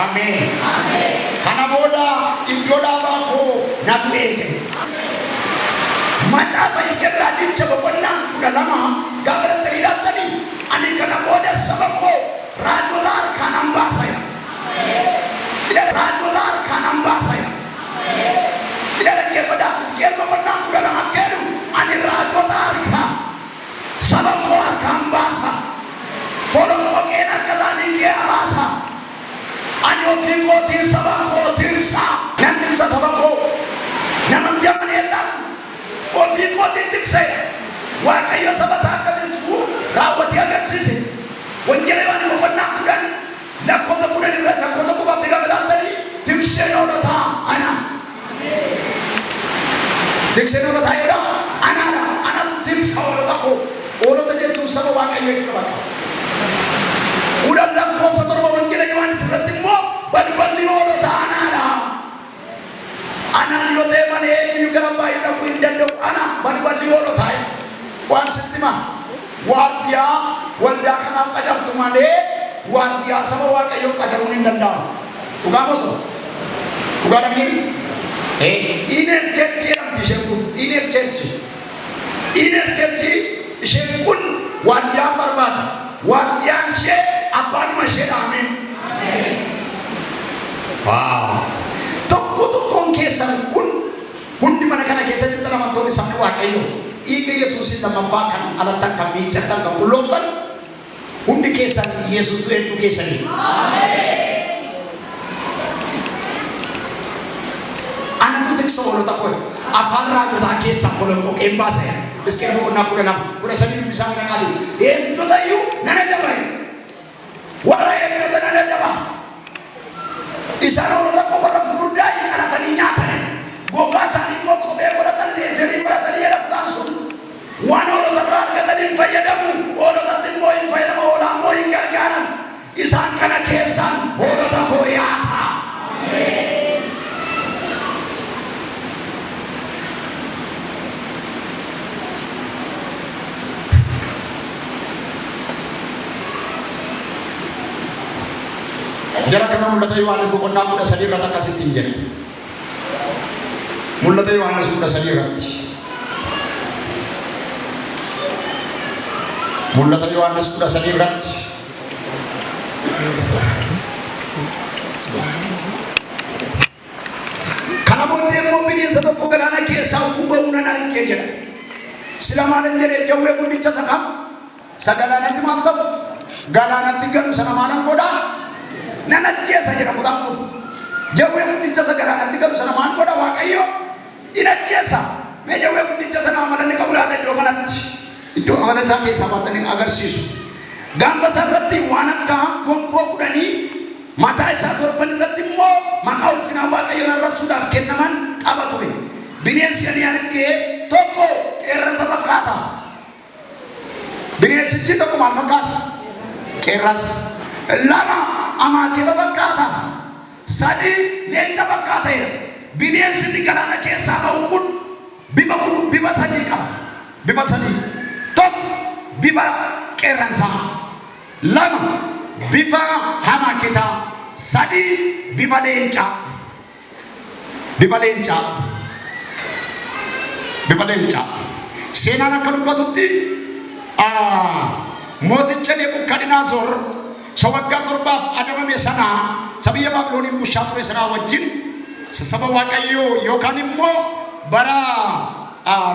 Ameen. Kana booda iddoo dhaabaa koo natu eege. Macaafa Izqeelaatiin boqonnaa 12 gaafa dhattanii ani kana booda saba koo raajota harkaan hambaasaya. Raajota harkaan hambaasaya. Ila dhaggeeffadhaa Izqeel boqonnaa 12 kennu ani raajota harkaa saba koo harkaan baasa. Foloqoqeen akka isaanii kee habaasa. Ani ofii kootiin saba koo tirsaa nan tirsa saba koo namatti amaneedhaan ofii kootiin tiksee Waaqayyo saba isaa akka tirsu raawwatee agarsiise. Wangeelawwan boqonnaa 10 lakkoofsa 10 irratti lakkoofsa 10 gaafa ilaaltanii tikseen hoolotaa ana. Tikseen hoolotaa jedha anaadha. Anatu tiksa hoolota koo. Hoolota jechuun saba Waaqayyo jechuudha bakka. Udah lakkoofsa 7 wangeela Yohaanis irratti immoo balballi hoolotaa anaadha. Anaan yoo ta'e malee eenyu gara baay'ee dhaquu hin danda'u. Ana balballi hoolotaa waan sitti himaa waardiyaa waldaa kanaaf qacartu malee waardiyaa saba Waaqayyoo qacaruun hin danda'amu. Dhugaa mosoo dhugaa dhabni Inner Church jedhamti isheen kun Inner Church isheen kun waardiyaan barbaada. Waardiyaan ishee abbaanuma isheedha. Ameen. Tokkoon keessan kun hundi mana kana keessa jirtan amantoonni sabni Waaqayyoo dhiiga Yesuusin lammaffaa kan alattan kan miiccattan kan bullooftan hundi keessan Yesuustu hedduu keessanii. Anatu tiksa hoolota koo afaan raajotaa keessaa foloqoqeen baasaya. Izqeel boqonnaa 12 dubbisaa kana qaali. Eegdota iyyuu nan adaba. Warra eegdota nan adaba. Isaan hoolota koo warra fufurdaa hin qalatanii nyaatan. Gogaa isaanii immoo kophee godhatan leeserii godhatanii jedha kutaan sun. Waan hoolota irraa argatan hin fayyadamu. Hoolotatti immoo hin fayyadamu. Hoolaa immoo hin gargaaran. Isaan kana keessaan hoolota koo yaasa. Jara kana mul'ata Yohaanis boqonnaa 13 irratti akkasittiin jedhe. Mul'ata Yohaanis 13 irratti. Mul'ata Yohaanis 13 irratti. Kana booddee immoo bineensa tokko galaana keessaa utuu ba'uu nan argee jedha. Sila maalan jedhee jawwee guddicha sagalaanatti maal ta'u galaanatti galu sana maalan godhaa nan ajjeesa jedha kutaan kun. Jawwee guddicha sagalaanatti galu sana maal godha Waaqayyo inajjeessa. Mee jawwee guddicha sana amalani qabulaadha iddoo kanatti. Iddoo amala isaa keessaa baatanii agarsiisu. Gaafa sarratti waan akka gonfoo kudhanii mataa isaa torban irratti immoo maqaa ulfinaa Waaqayyoon arrabsuudhaaf kennaman qaba ture. Bineensi ani argee tokko qeerransa fakkaata. Bineensichi tokko maal fakkaata? Qeerransa. Lama amaaketa fakkaata. Sadi leenca fakkaata. Bineensi galaana keessaa ba'u kun bifa sadii qaba. Bifa sadii. Tokko bifa qeerransaa. Lama bifa hamaaketaa. Sadi bifa leencaa. Bifa leencaa. Bifa leencaa. Seenaan akka dubbatutti mooticha Nebukadnezar isa waggaa torbaaf adabame sanaa sabiyya Baabilooniin bushaa ture sanaa wajjin saba Waaqayyoo yookaan immoo bara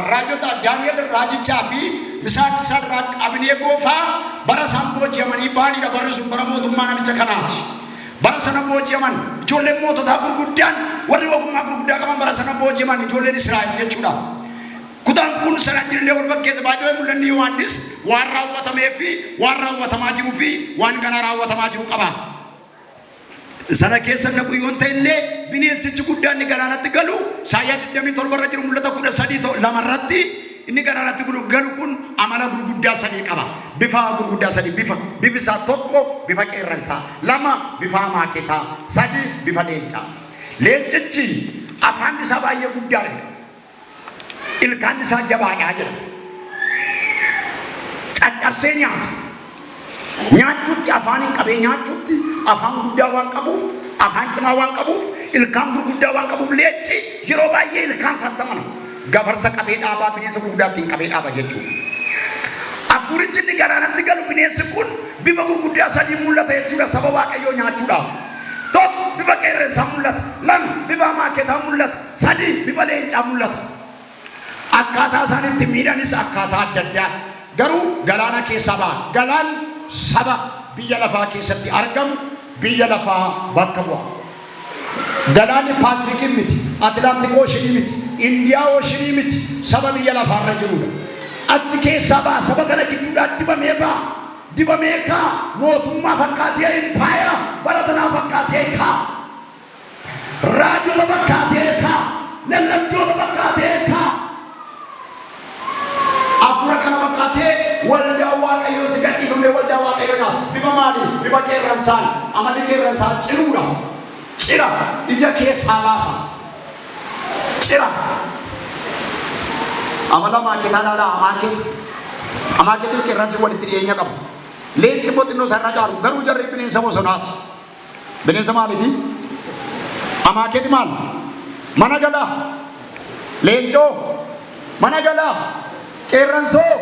raajota Daani'el raajichaa fi Misaaq Sadraaq Abneegoo fa'aa bara isaan booji'amanii baanidha. Barri sun bara mootummaa namicha kanaati. Bara sana booji'aman ijoolleen moototaa gurguddaan warri ogummaa gurguddaa qaban bara sana booji'aman ijoolleen Israa'el jechuudha. Kutaan kun sana jireenyaa wal bakkeessa baay'ee mul'anni Yohaannis waan raawwatamee fi waan raawwatamaa jiruu fi waan kana raawwatamaa jiru qaba. Sana keessa naqu yoon ta'e illee bineensichi guddaan inni galaanatti galu Isaayyaa 27 irra jiru mul'ata 13 irratti inni galaanatti galu kun amala gurguddaa sadii qaba. Bifa gurguddaa sadii bifi isaa tokko bifa qeerransaa, lama bifa amaaketaa, sadi bifa leencaa. Leencichi afaan isaa baay'ee guddaadha. Ilkaan isaa jabaadhaa jira. Caccabsee nyaata. Nyaachuutti afaaniin qabee nyaachuutti afaan guddaa waan qabuuf, afaan cimaa waan qabuuf, ilkaan gurguddaa waan qabuuf leenci yeroo baay'ee ilkaan sattamana. Gafarsa qabee dhaabaa bineensa gurguddaattiin qabee dhaaba jechuudha. Afurichi inni galaanatti galu bineensi kun bifa gurguddaa sadii mul'ata jechuudha saba Waaqayyoo nyaachuudhaaf. Tokko bifa qeerransaa mul'ata. Lama bifa amaaketaa mul'ata. Sadi bifa leencaa mul'ata. Akkaataa isaaniitti miidhanis akkaataa adda addaa. Garuu galaana keessaa ba'a. Galaan saba biyya lafaa keessatti argamu biyya lafaa bakka bu'a. Galaanni Paasifiikii miti, Atlaantik Ooshinii miti, Indiyaa Ooshinii miti, saba biyya lafaarra jirudha. Achi keessaa ba'a. Saba kana gidduudhaan dibamee ba'a. Dibamee kaa mootummaa fakkaatee impaayera bara tanaa fakkaatee kaa raajota fakkaatee kaa lallabdoota fakkaatee kaa afura kana fakkaatee waldaa Waaqayyooti gadhiifamee waldaa Waaqayyoo nyaata. Bifa maali? Bifa qeerransaan. Amalli qeerransaa ciruudha. Cira ija keessaa baasa. Cira. Amala amaaketaa laalaa amaaketii qeerransi walitti dhiyeenya qabu. Leenci mootinnoo sarara caalu garuu jarri bineensa bosonaati. Bineensa maaliiti? Amaaketi maal? Mana galaa. Leencoo. Mana galaa. Qeerransoo.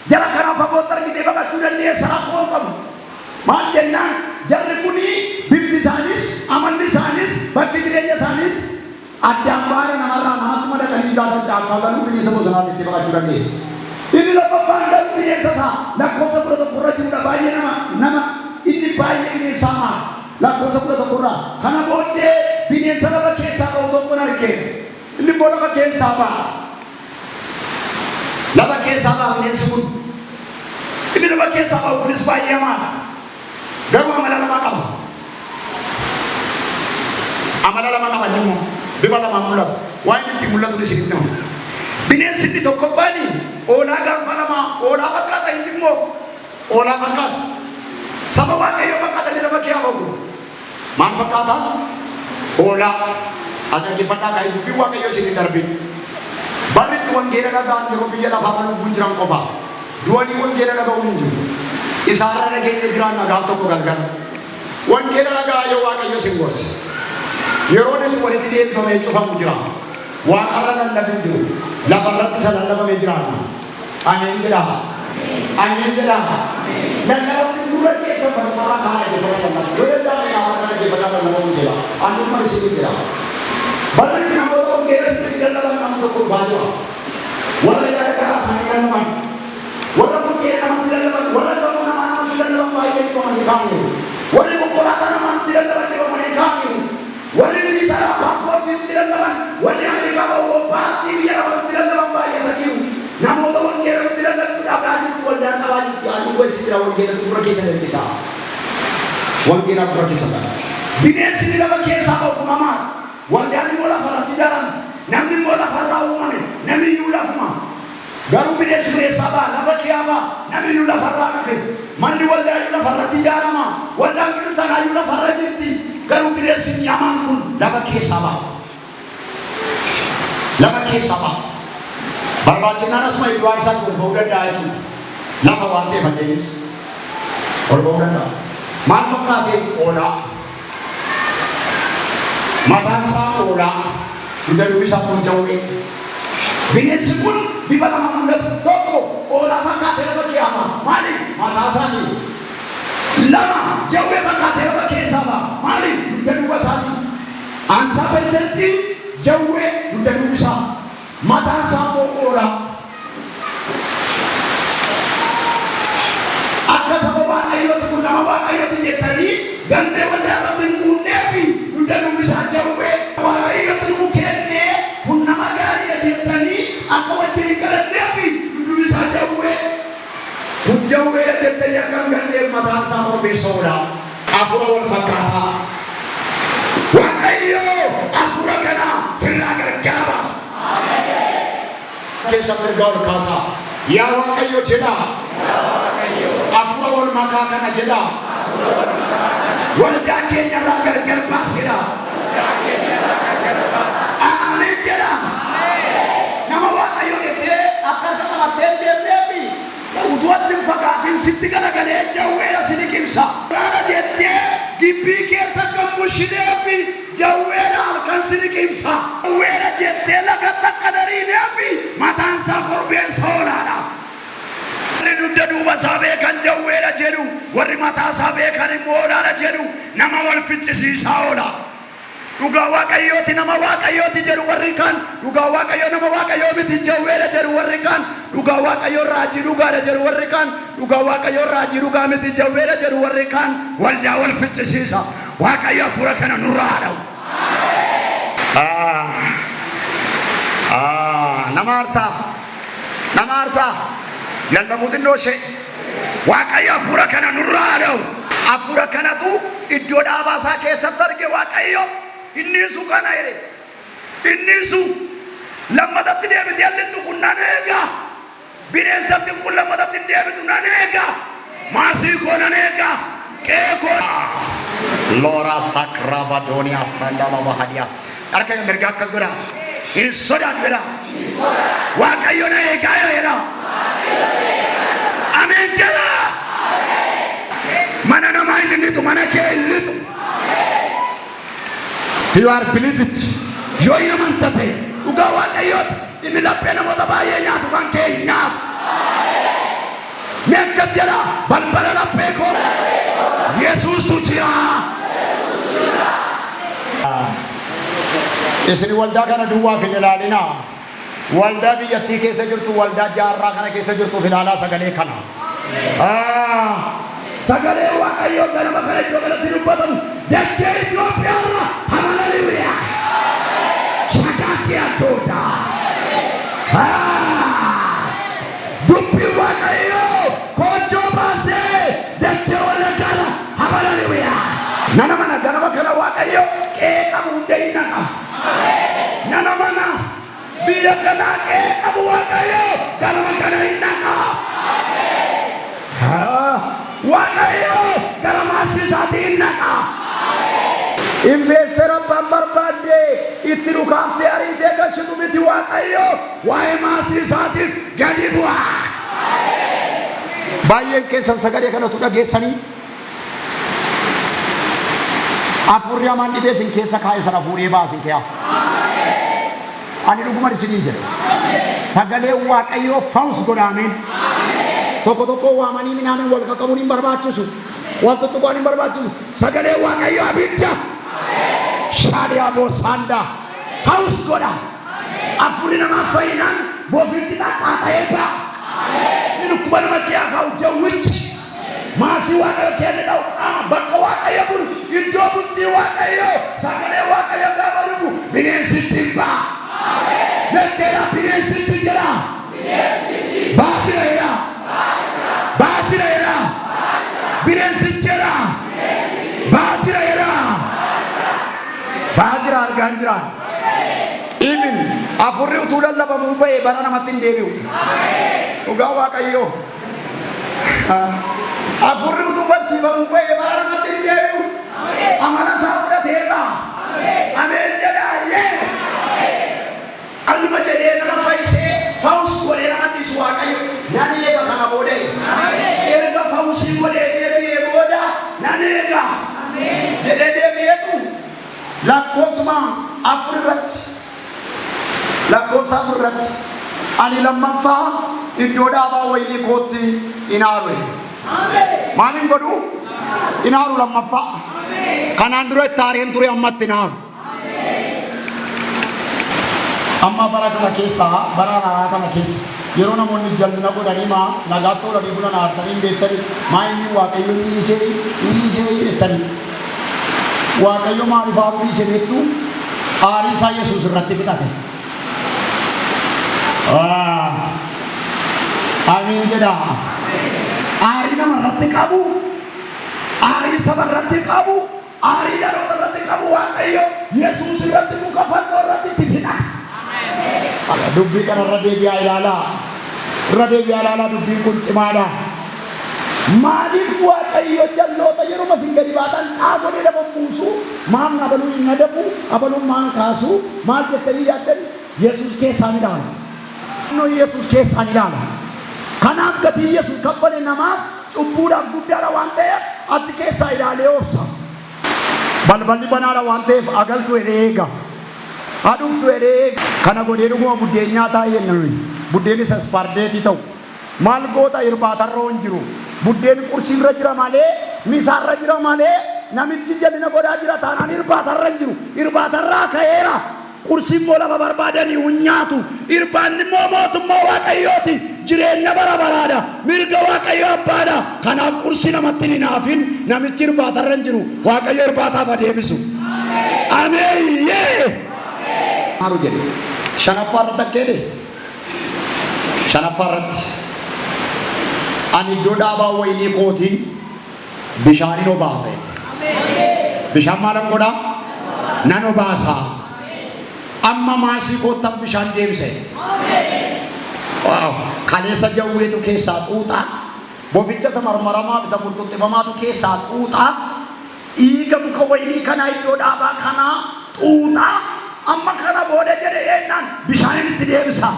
Jara karaa fagootti argitee baqachuu dandeessa akkuma qabu. Maal jennaan jarri kunii bifti isaanis amalli isaanis bakki jireenya isaanis addaan baay'ee namarraa namatti madaqanii jaalatan caalaa galuu bineensa bosonaatti itti baqachuu dandeessa. Inni lammaffaan galuu bineensa isaa lakkoofsa 11 irra jirudha. Baay'ee nama inni baay'ee bineensaa maal lakkoofsa 11 irraa kana booddee bineensa lafa keessaa ba'u tokkoon argee inni immoo lafa keessaa ba'a. Lafa keessaa ba'a bineensi kun inni lafa keessaa ba'u kunis baay'ee maala. Garuu amala lama qaba. Amala lama qaba immoo bifa lamaan mul'atu. Waan inni ittiin mul'atu isinitti hima. Bineensi inni tokkoffaani oolaa gaafa lama oolaa fakkaata inni immoo oolaa fakkaata. Saba Waaqayyoo fakkaata inni lafa keessaa ba'u. Maal fakkaata? Oolaa. Ajaa'ibsiifadhaa kan dubbii Waaqayyoo isinii darbin. Barri itti wangeela dhagaan yeroo biyya lafaa kan lubbuun jiran qofa. Du'anii wangeela dhaga'uun hin jiru. Isaarra dhageenya jiraan nagaaf tokko galgala. Wangeela dhagaa yoo Waaqayyo sin gorse. Yeroo inni walitti deebifamee cufamu jira. Waaqarra lallabin jiru. Lafarratti isa lallabamee jiraata. Ameen jedhama. Ameen jedhama. Lallabamni dura keessa barbaada kaana jedhama lallabama. Yoo danda'ame nama kana jedhama lallabamu jedha. Annuma isinii jedhama. Barri namoota wangeela isinii lallaban nama tokko baay'ee. Warra yaada karaa isaanii lallaban. Warra wangeela namatti lallaban. Warra gamoo namatti lallaban baay'ee dhibamanii kaaniru. Warri konkolaataa namatti lallaban dhibamanii kaaniru. Warri bilisaa paaspoortii lallaban. Warri Ameerikaa ba'uu sila wangeela gurra keessa deebisa. Wangeela gurra keessa dha. Bineensi lafa keessaa uumamaa. Waldaan immoo lafarratti ijaarame. Namni immoo lafarraa uumame. Namni iyyuu lafuma. Garuu bineensi keessaa ba'a lafa kiyaabaa. Namni iyyuu lafarraa dhufe. Manni waldaan iyyuu lafarratti ijaarama. Waldaan kiristaanaa iyyuu lafarra jirti. Garuu bineensi nyamaan kun lafa keessaa ba'a. Lafa keessaa ba'a. Barbaachinaan asuma iddoo isaan ol ba'uu danda'a jechuudha. Lafa waan ta'eef adeemis ol ba'uu danda'a. Maal fakkaatee oolaa? Mataan isaa oolaa. Dugda duubi isaa kun jawwee. Bineensi kun bifa lama mul'atu. Tokko oolaa fakkaatee lafa kiyaama. Maaliif? Mataa isaanii. Lama jawwee fakkaatee lafa keessaa ba'a. Maaliif? Dugda duuba isaanii. Ansaa keessatti jawwee dugda duubi isaa. Mataa isaa oolaa. Akka saba waaqayyooti kun nama waaqayyooti jettanii gandee waldaa irratti hin buunee fi dugda duubi isaa jawwee waaqayyooti nuu kennee kun nama gaariidha jettanii akka wajjin hin kadhannee fi dugda duubi isaa jawwee kun jawweedha jettanii akkam gandee mataa isaa morbeessa oolaa. Afura wal fakkaataa. Waaqayyoo afura kana sirraa gargaaraaf. Keessatti ergaa ol kaasaa. Yaa Waaqayyo jedha. Afura wal makaa kana jedha. Waldaa keenya irraa gargar baasedha. Ameen jedha. Nama Waaqayyo jettee akka qabattee deemneefi utuu wajjin fakaatiin sitti garagalee jawweedha si liqimsa. Laala jettee gibbii keessa kan bushineefi jawweedha halkan si liqimsa. Jawweedha jettee lagatti akka dariineefi mataan isaa korbeessa oolaadha. Warri dugda duuba isaa beekan jawweedha jedhu warri mataa isaa beekan immoo oolaadha jedhu nama wal ficcisiisaa oola. Dhugaa Waaqayyooti nama Waaqayyooti jedhu warri kaan dhugaa Waaqayyoo nama Waaqayyoo miti jawweedha jedhu warri kaan dhugaa Waaqayyoo raajii dhugaadha jedhu warri kaan dhugaa Waaqayyoo raajii dhugaa miti jawweedha jedhu warri kaan waldaa wal ficcisiisa. Waaqayyo afura kana nurraa dha'u. Nama aarsaa lallabuutiin dhooshe Waaqayyo afura kana nurraa dha'u. Afura kanatu iddoo dhaabaasaa keessatti arge Waaqayyo innisu kana ere innisu lammatatti deebite allittu kun nan eega bineensatti kun lammatatti deebitu nan eega maasii koo nan eega qeekoo loora sakrabadooniyaa sandala bahadiyaas harka mirgaa akkas godha hin sodaadha Waaqayyo na eegaa jedha ameen jedha mana namaa hin litu mana kee hin litu. If you are believe it, yoo hin amantate dhugaa Waaqayyooti inni laphee namoota baay'ee nyaatu kan kee hin nyaatu. Mee akkas jedha balbala laphee koo Yesuustu jira. Isin waldaa kana duwwaaf hin ilaalinaa. Waldaa biyyattii keessa jirtu waldaa jaarraa kana keessa jirtuuf ilaalaa sagalee kana. Sagalee Waaqayyoo ganama kana iddoo kanatti dubbatamu dachee Itoophiyaarra haleluuyaa. Shakaaki adooda. Dubbi Waaqayyoo koojoo baasee dachee walakkaarra haleluuyaa. Nana mana ganama kana Waaqayyoo qeeqamu hundee hin naqa. Nana mana biyya kanaa qeeqamu Waaqayyoo ganama kana hin naqa. Waaqayyo gara maasii isaatiin naqa. Investor abbaan barbaadde itti dhukaaftee ariitee galchitu miti Waaqayyo waa'ee maasii isaatiif gadi bu'a. Baay'een keessan sagalee kanatu dhageessanii afurri hamaan dhibee isin keessa kaa'e sana fuudhee baasin kee. Ani dhuguma isiniin jedhe sagalee Waaqayyoo faus godhaameen. Tokko waamanii minaamin wal qaqqabuun hin barbaachisu. Wanta tuqaan hin barbaachisu. Sagalee Waaqayyoo abidda. Shaadiyaa boosanda. Faus godha. Afuri nama fayyinaan boofitti dhaadhee ba'a. Inni dhukkuba nama kiyyaa kaa'u jawwichi. Maasii Waaqayyoo kenne dha'u qaama bakka Waaqayyo bulu iddoo bultii Waaqayyoo sagalee Waaqayyoo gaafa dhufu bineensitti hin ba'a. Metteedha bineensitti jira. Baasira jedha. Baasira jedha. bishaan jiraan. Even afurri utuu lallabamuu ba'ee bara namatti hin deebi'u. Dhugaa Waaqayyoo. Afurri utuu barsiifamuu ba'ee bara namatti hin deebi'u. Amala isaa fudhateera. Ameen jedhaa. Alluma jedhee nama fayyisee fawus godhee namatti isu Waaqayyo. Nani eega kana booda. Erga fawusii godhee deebi'ee booda nani eega. Jedhee deebi'eetu lakkoofsuma afurratti. Lakkoofsa afurratti ani lammaffaa iddoo dhaabaa wayinii kootti in aaru. Maaliin godhu? In aaru lammaffaa. Kanaan dura itti aareen ture ammatti in aaru. Amma bara kana keessa bara haaraa kana keessa yeroo namoonni jal'ina godhanii nagaatti oolanii bulan aartanii beektanii maa inni Waaqayyo dhiisee jettanii Waaqayyo maaliif aaruu dhiise beektu? Aarii isaa Yesuus irratti fixate. Amiin jedhaa. Aarii nama irratti qabu, aarii saba irratti qabu, aarii dhaloota irratti qabu Waaqayyo Yesuus irratti muka fannoo irratti itti fixate. Dubbii kana irra deebi'aa ilaalaa. Irra deebi'aa ilaalaa dubbiin kun cimaadha. Maaliif Waaqayyo jalloota yeroo isin gadi baatan dhaabolee lama buusu maam abaluu hin adabu abaluun maan kaasu maal jettanii yaaddan Yesuus keessaan ilaala. Yesuus keessaan ilaala. Kanaaf gatii Yesuus kaffale namaaf cubbuudhaaf guddaadha waan ta'eef ati keessaa ilaalee obsa. Balballi banaadha waan ta'eef agaltu eega. Aduftu eega. Kana godhee dhuguma buddeen nyaataa jennu buddeen isa ispardeetii ta'u. Maal goota irbaatarra hin jiru. Buddeen qursiirra jira malee misaarra jira malee namichi jalina godhaa jira taanaan irbaatarra hin jiru. Irbaatarraa ka'eera. Qursiin moo lama barbaadanii hunyaatu. Irbaanni immoo mootummaa Waaqayyooti. Jireenya bara baraadha. Mirga Waaqayyo abbaadha. Kanaaf qursii namatti hin hinaafin namichi irbaatarra hin jiru. Waaqayyo irbaataaf adeemisu. Ameen. Maaru jedhe shanaffaa irratti akkeede shanaffaa irratti ani iddoo dhaabaa wayinii kootii bishaaniin obaase. Bishaan maalan godhaa? Nan obaasa. Amma maasii koottan bishaan deebise. Kaleessa jawweetu keessaa xuuxaa. Boficha isa marmaramaa isa bulqulxifamaatu keessaa xuuxaa. Dhiiga muka wayinii kanaa iddoo dhaabaa kanaa xuuxaa. Amma kana booda jedhe eenyaan bishaan itti deebisa.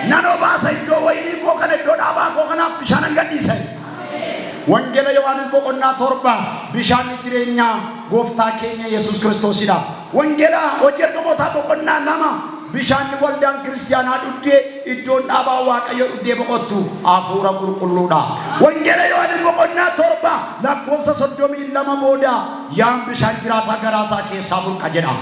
Nan obaasa iddoo wayinii koo kana iddoo dhaabaa koo kanaaf bishaan gadhiisa. Wangeela Yohaannis boqonnaa 7 bishaan jireenyaa gooftaa keenya Yesuus Kiristoosidha. Wangeela hojii ergamootaa boqonnaa 2 bishaan waldaan kiristaanaa dhuddee iddoon dhaabaa Waaqayyo dhuddee boqottu hafuura qulqulluudha. Wangeela Yohaannis boqonnaa 7 lakkoofsa 32 booda yaan bishaan jiraataa garaasaa keessaa burqa jedha.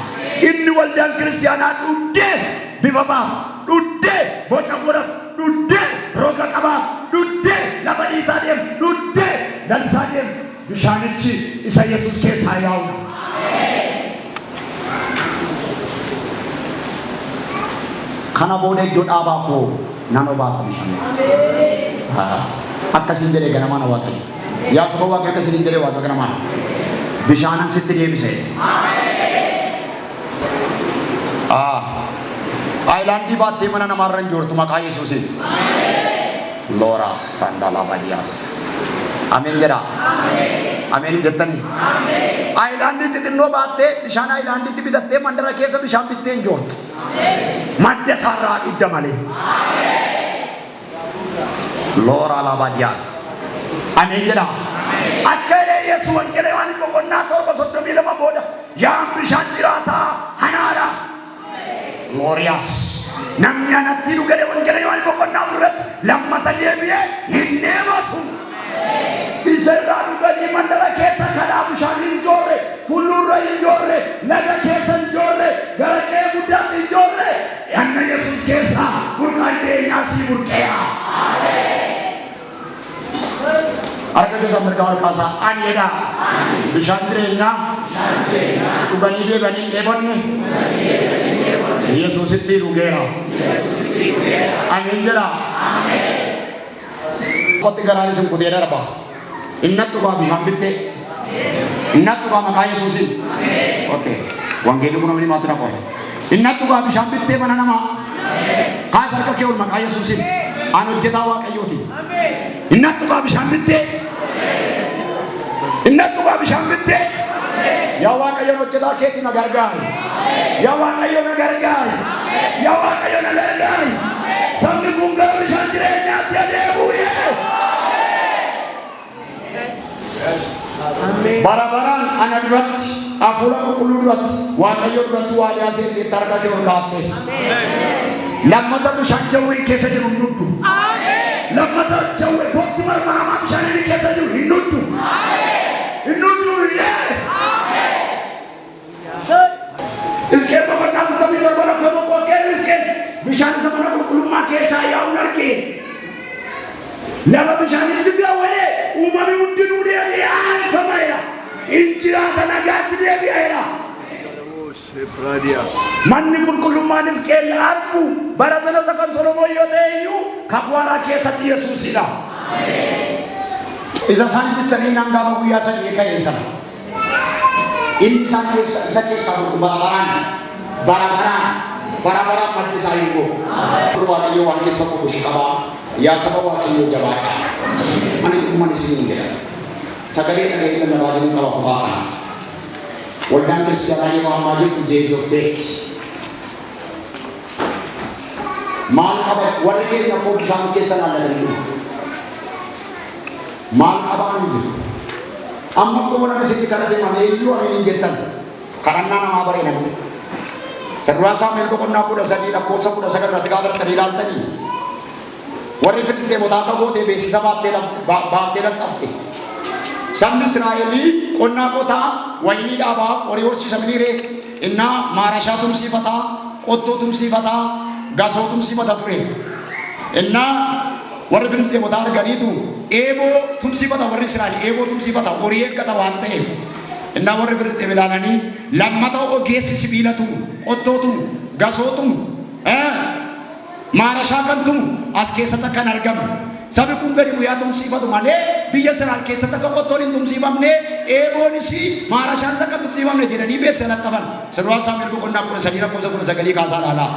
Inni waldaan kiristaanaa dhuddee bifa baaf dhuddee boca godhatu dhuddee roga qabaa dhuddee lafa dhiisaa deemu dhuddee lalisaa deemu bishaanichi isa Yesuus keessaa yaa'udha. Kana booda iddoo dhaabaa koo nan obaasa bishaan. Akkasiin jedhee ganamaan Waaqayyo. Yaa saba Waaqayyo akkasiin jedhee Waaqayyo ganamaan. Bishaanan sitti deebise. Ailandii baattee mana namarra hin jirtu maqaa Yesuusiin. Looraas sandala badiyaas. Ameen jedha. Ameen jettanii. Ailandii xixinnoo baattee bishaan ailandiitti bitattee mandara keessa bishaan bittee hin jirtu. Madda isaarraa dhugda malee. Loora labadiyaas. Ameen jedha. Akka Yesuus wangeela Yohaannis boqonnaa 7:32 booda yaa bishaan jiraataa hanaadha. Glorious. Namni anatti dhugee wangeela Yohaannis boqonnaa 4 lammata deebi'ee hin deematu. Israa'el dhuganii mandara keessa karaa bishaan hin joorre, tulluurra hin joorre, laga keessa hin joorre, gara qe'ee guddaatti hin joorre. Yanna Yesuus keessa burqaan jireenyaa sii burqeera. Harka keessa mirga harkaasaa ani jedha. Bishaan jireenyaa dhuganii deebi'anii dheebonne. Yesuusitti dhugeera. Ameen jedha. Kotti garaan isin kutee darba. Innattu baa bishaan bittee. Innattu baa maqaa Yesuusiin. Okay. Wangeelli kun namni maatu na qora. Innattu gaa bishaan bittee mana namaa. Kaas harka kee ol maqaa Yesuusiin. An hojjetaa Waaqayyooti. Innattu gaa bishaan bittee. Innattu gaa bishaan bittee. Yaa Waaqayyo hojjetaa keetti na gargaari. Yaa Waaqayyo na gargaari. Yaa Waaqayyo na gargaari. Sabni kun gara bishaan jireenyaatti adeemuuyee. Bara-baraan ana duratti hafuura qulqulluu duratti Waaqayyo duratti waa dhiyaasee itti harka kee ol kaaftee. Lammata bishaan jawwee keessa jiru hin dhudhu. Lammata jawwee bofti marmaramaa bishaan inni keessa jiru hin dhudhu. Hin dhudhu yee. Iskeen boqonnaa kutamii torba lakkoo tokko kee iskeen bishaan isa mana qulqullummaa keessaa yaa'uun argee. Lama bishaanichi gaawwalee uumamni hundinuu deebi'aa samayya. Injiraata nagaatti deebi'eera. Manni qulqullummaan Iskeel argu bara sana kan Solomoon yoo ta'e iyyuu kakwaara keessatti Yesuusidha. Isa isaan jissanii nan gaafa guyyaa sadii ka'e sana. Inni isaan isa keessaa bara-baraan maddi isaa hin gogu. Waaqayyo waan keessa qobush qabaa. Yaa saba Waaqayyo jabaadha. Ani dhuguma isin jedha. Sagalee dhaga'ee nama baay'ee qaba kophaa kana. Waldaan kiristaanaa yeroo ammaa jirtu jeejoofteetti. Maal qaba warri keenya koo bishaan keessa laallatanii. Maal qabaan jiru. Amma koo nama isin kana deemanii iyyuu ani hin jettan. Kadhannaa namaa bareedan. Saduraa Saamu'eel boqonnaa 13 lakkoofsa 19 irratti gaafa irratti ilaaltanii. Warri Filisxeemotaa akka gootee beeksisa baaftee laxxafte. Sabni Israa'elii qonnaa qotaa waynii dhaabaa horii horsiisamanii ree innaa maarashaa tumsiifataa qottoo tumsiifataa gasoo tumsiifata ture. Innaa warri Filisxeemotaa arganiitu eeboo tumsiifata warri Israa'el eeboo tumsiifata horii eeggata waan ta'eef. Innaa warri Filisxeem ilaalanii lammata ogeessi sibiila tumu qottoo tumu gasoo tumu maarashaa kan tumu as keessatti akkan argamu. Sabi kun gadi guyyaa tumsiifatu malee biyya Israa'el keessatti akka qottoon hin tumsiifamne eeboonis maarashaan akka tumsiifamne jedhanii beeksisa laxxafan. Saduraa Saamu'eel boqonnaa 13 lakkoofsa 19 kaasaa laalaa.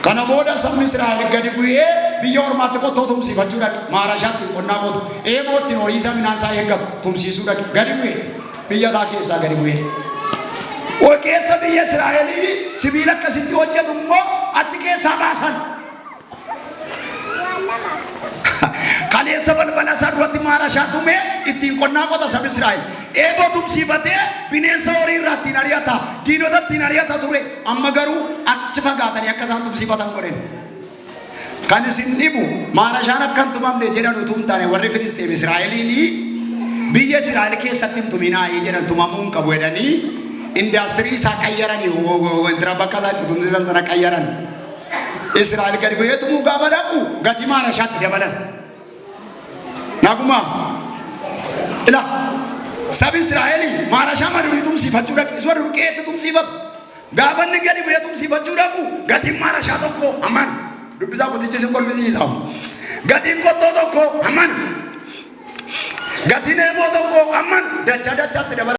Kana booda sabni Israa'el gadi bu'ee biyya ormaatti qottoo tumsiifachuu dhaqe maarashaatti qonnaa qotu eebootti horii isaa midhaan isaa eeggatu tumsiisuu dhaqe gadi bu'ee biyya taa keessaa gadi bu'ee. Ogeessa biyya Israa'elii sibiila akkasitti hojjetu immoo achi keessaa baasan. Kaleessa balbala isaa duratti maarashaa tume ittiin qonnaa qota sabni Israa'el. Eeboo tumsiifatee bineensa horii irraa ittiin ari'ata diinota ittiin ari'ata ture amma garuu achi fagaatanii akka isaan tumsiifatan godhan. Kan isin dhibu maarashaan akka hin tumamne jedhan utuu hin taane warri Filisxeem Israa'eliin biyya Israa'el keessatti hin tuminaayii jedhan tumamuu hin qabu jedhanii indaastirii isaa qayyaranii wantira bakka isaatti tumsiisan sana qayyaran. Israa'el gadi bu'ee tumuu gaafa dhaqu gatii maarashaatti dabalan. Naguma ila sabi Israa'elii maarashaa madurii tumsiifachuu dhaqe isa warri ruqeetti tumsiifatu gaafa inni gadi bu'ee tumsiifachuu dhaqu gatiin maarashaa tokko haman dubbisaa qotichi si kolfisiisamu gatiin qottoo tokko haman gatiin eeboo tokko haman dachaatti dabalan.